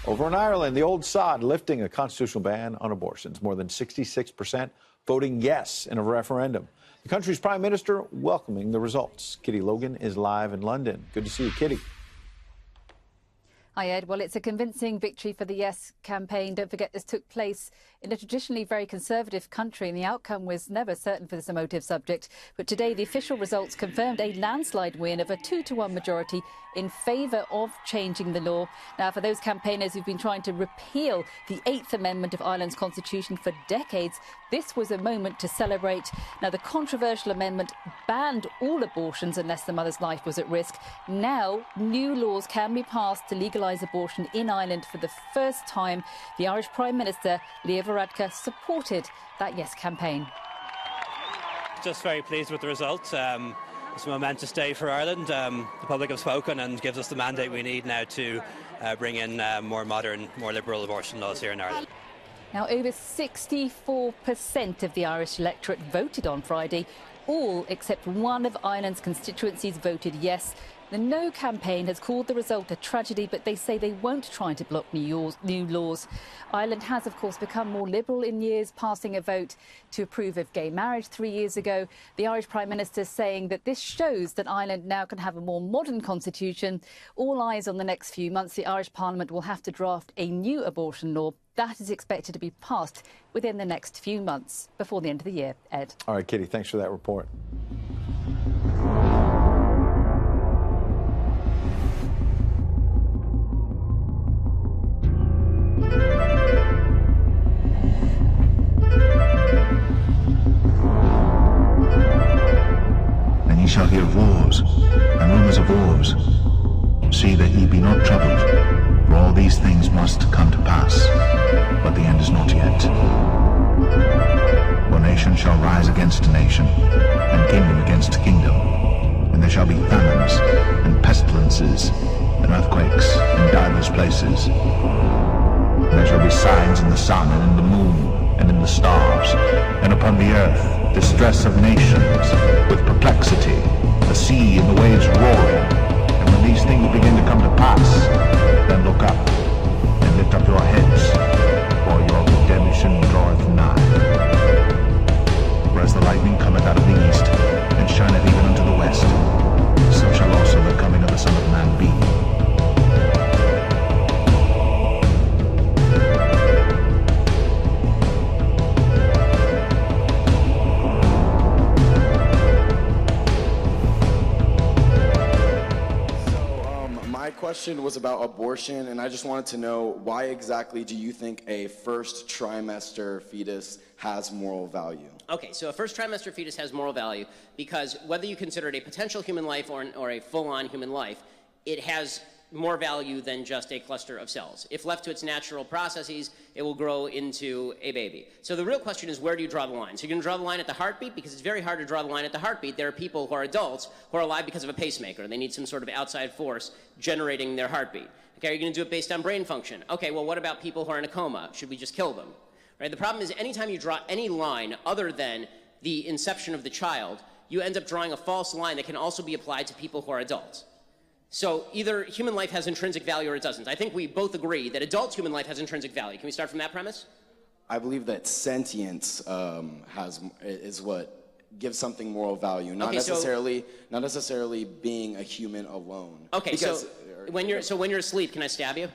Over in Ireland, the old sod lifting a constitutional ban on abortions. More than 66% voting yes in a referendum. The country's prime minister welcoming the results. Kitty Logan is live in London. Good to see you, Kitty. Hi, Ed. Well, it's a convincing victory for the Yes campaign. Don't forget, this took place in a traditionally very conservative country, and the outcome was never certain for this emotive subject. But today, the official results confirmed a landslide win of a 2-to-1 majority in favour of changing the law. Now, for those campaigners who've been trying to repeal the 8th Amendment of Ireland's constitution for decades, this was a moment to celebrate. Now, the controversial amendment banned all abortions unless the mother's life was at risk. Now, new laws can be passed to legalise abortion in Ireland for the first time. The Irish Prime Minister, Leo Varadkar, supported that Yes campaign. Just very pleased with the result. It's a momentous day for Ireland. The public have spoken and gives us the mandate we need now to bring in more modern, more liberal abortion laws here in Ireland. Now, over 64% of the Irish electorate voted on Friday. All except one of Ireland's constituencies voted yes. The No campaign has called the result a tragedy, but they say they won't try to block new laws. Ireland has, of course, become more liberal in years, passing a vote to approve of gay marriage 3 years ago. The Irish Prime Minister saying that this shows that Ireland now can have a more modern constitution. All eyes on the next few months. The Irish Parliament will have to draft a new abortion law. That is expected to be passed within the next few months, before the end of the year. Ed. All right, Kitty, thanks for that report. And ye shall hear of wars, and rumours of wars. See that ye be not troubled, for all these things must come to pass, but the end is not yet. For nation shall rise against nation, and kingdom against kingdom, and there shall be famines, and pestilences, and earthquakes in divers places. And there shall be signs in the sun, and in the moon, and in the stars, and upon the earth distress of nations, with perplexity, the sea and the waves roaring. And when these things begin to come to pass, then look up, and lift up your heads, for your redemption draweth nigh. For as the lightning cometh out of the east, and shineth even unto the west, so shall also the coming of the Son of Man be. My question was about abortion, and I just wanted to know, why exactly do you think a first trimester fetus has moral value? Okay, so a first trimester fetus has moral value because whether you consider it a potential human life or a full-on human life, it has more value than just a cluster of cells. If left to its natural processes, it will grow into a baby. So the real question is, where do you draw the line? So you're going to draw the line at the heartbeat, because it's very hard to draw the line at the heartbeat. There are people who are adults who are alive because of a pacemaker. They need some sort of outside force generating their heartbeat. Okay, are you going to do it based on brain function? Okay, well, what about people who are in a coma? Should we just kill them? Right? The problem is, anytime you draw any line other than the inception of the child, you end up drawing a false line that can also be applied to people who are adults. So either human life has intrinsic value or it doesn't. I think we both agree that adult human life has intrinsic value. Can we start from that premise? I believe that sentience is what gives something moral value, not necessarily being a human alone. Okay, because, so when you're asleep, can I stab you?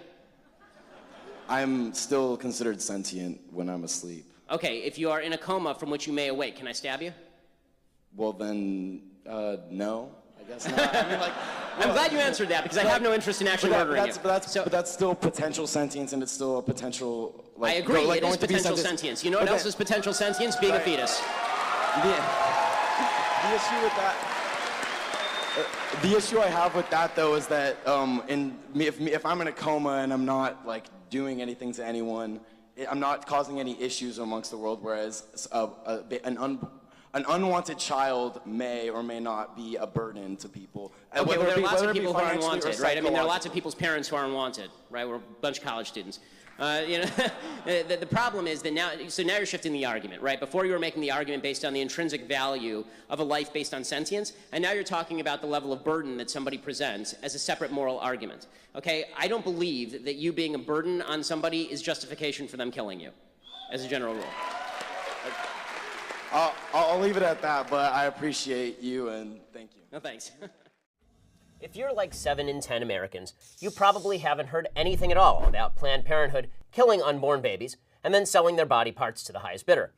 I'm still considered sentient when I'm asleep. Okay, if you are in a coma from which you may awake, can I stab you? Well then, no. I guess not. I mean, I'm glad you answered that, because I have no interest in actually murdering you. But that's still potential sentience, and it's still a potential. I agree. It is potential sentience. You know what else is potential sentience? Being a fetus. The issue with that. The issue I have with that, though, is that if I'm in a coma and I'm not doing anything to anyone, I'm not causing any issues amongst the world. Whereas an unwanted child may or may not be a burden to people. Okay, well, there are lots of people who are unwanted, right? I mean, there are lots of people's parents who are unwanted, right? We're a bunch of college students. The problem is that now you're shifting the argument, right? Before you were making the argument based on the intrinsic value of a life based on sentience, and now you're talking about the level of burden that somebody presents as a separate moral argument. Okay, I don't believe that you being a burden on somebody is justification for them killing you, as a general rule. I'll leave it at that, but I appreciate you and thank you. No, thanks. If you're like 7 in 10 Americans, you probably haven't heard anything at all about Planned Parenthood killing unborn babies and then selling their body parts to the highest bidder.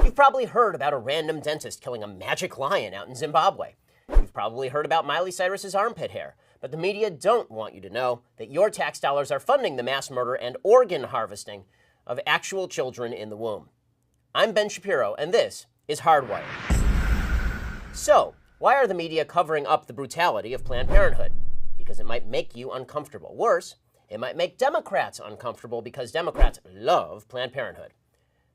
You've probably heard about a random dentist killing a magic lion out in Zimbabwe. You've probably heard about Miley Cyrus's armpit hair, but the media don't want you to know that your tax dollars are funding the mass murder and organ harvesting of actual children in the womb. I'm Ben Shapiro, and this is Hardwired. So, why are the media covering up the brutality of Planned Parenthood? Because it might make you uncomfortable. Worse, it might make Democrats uncomfortable because Democrats love Planned Parenthood.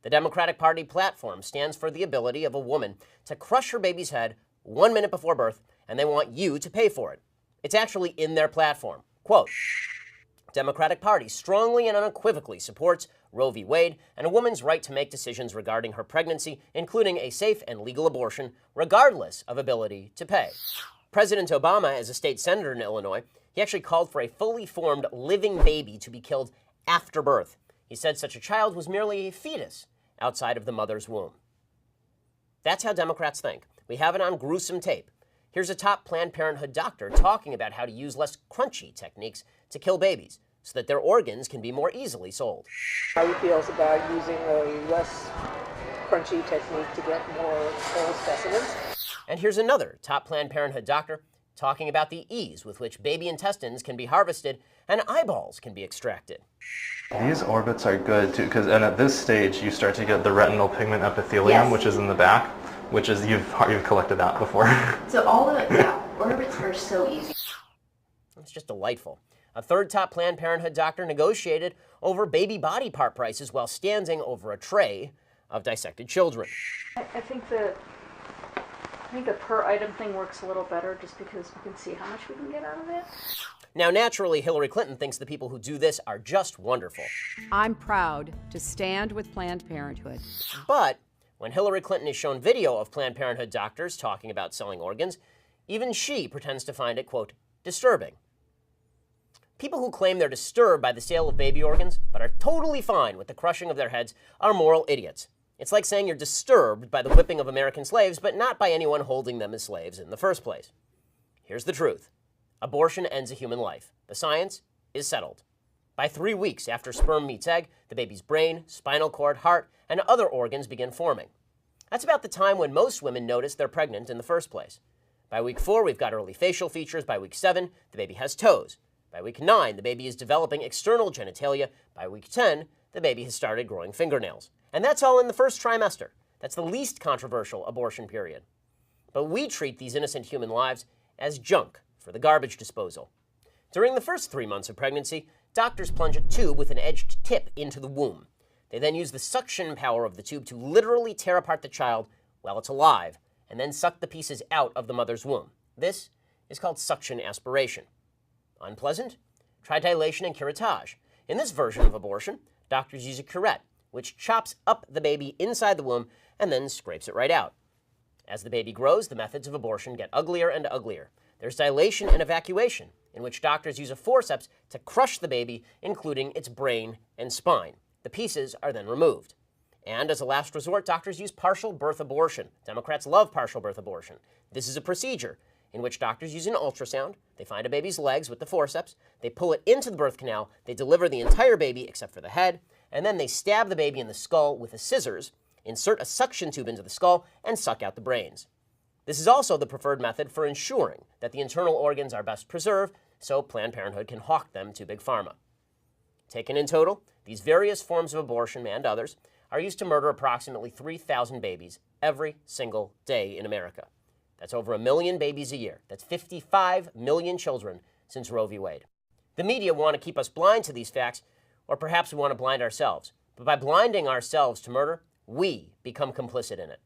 The Democratic Party platform stands for the ability of a woman to crush her baby's head 1 minute before birth, and they want you to pay for it. It's actually in their platform. Quote, Democratic Party strongly and unequivocally supports Roe v. Wade and a woman's right to make decisions regarding her pregnancy, including a safe and legal abortion, regardless of ability to pay. President Obama, as a state senator in Illinois, he actually called for a fully formed living baby to be killed after birth. He said such a child was merely a fetus outside of the mother's womb. That's how Democrats think. We have it on gruesome tape. Here's a top Planned Parenthood doctor talking about how to use less crunchy techniques to kill babies so that their organs can be more easily sold. How he feels about using a less crunchy technique to get more whole specimens. And here's another top Planned Parenthood doctor talking about the ease with which baby intestines can be harvested and eyeballs can be extracted. These orbits are good too, and at this stage you start to get the retinal pigment epithelium, Yes. which is in the back, which is you've collected that before. So all the orbits are so easy. It's just delightful. A third top Planned Parenthood doctor negotiated over baby body part prices while standing over a tray of dissected children. I think the per item thing works a little better just because we can see how much we can get out of it. Now, naturally, Hillary Clinton thinks the people who do this are just wonderful. I'm proud to stand with Planned Parenthood. But when Hillary Clinton is shown video of Planned Parenthood doctors talking about selling organs, even she pretends to find it, quote, disturbing. People who claim they're disturbed by the sale of baby organs, but are totally fine with the crushing of their heads, are moral idiots. It's like saying you're disturbed by the whipping of American slaves, but not by anyone holding them as slaves in the first place. Here's the truth. Abortion ends a human life. The science is settled. By 3 weeks after sperm meets egg, the baby's brain, spinal cord, heart, and other organs begin forming. That's about the time when most women notice they're pregnant in the first place. By week 4, we've got early facial features. By week 7, the baby has toes. By week 9, the baby is developing external genitalia. By week 10, the baby has started growing fingernails. And that's all in the first trimester. That's the least controversial abortion period. But we treat these innocent human lives as junk for the garbage disposal. During the first 3 months of pregnancy, doctors plunge a tube with an edged tip into the womb. They then use the suction power of the tube to literally tear apart the child while it's alive, and then suck the pieces out of the mother's womb. This is called suction aspiration. Unpleasant? Try dilation and curettage. In this version of abortion, doctors use a curette, which chops up the baby inside the womb and then scrapes it right out. As the baby grows, the methods of abortion get uglier and uglier. There's dilation and evacuation, in which doctors use a forceps to crush the baby, including its brain and spine. The pieces are then removed. And as a last resort, doctors use partial birth abortion. Democrats love partial birth abortion. This is a procedure in which doctors use an ultrasound. They find a baby's legs with the forceps. They pull it into the birth canal. They deliver the entire baby except for the head. And then they stab the baby in the skull with the scissors, insert a suction tube into the skull, and suck out the brains. This is also the preferred method for ensuring that the internal organs are best preserved, so Planned Parenthood can hawk them to Big Pharma. Taken in total, these various forms of abortion and others are used to murder approximately 3,000 babies every single day in America. That's over 1 million babies a year. That's 55 million children since Roe v. Wade. The media want to keep us blind to these facts, or perhaps we want to blind ourselves. But by blinding ourselves to murder, we become complicit in it.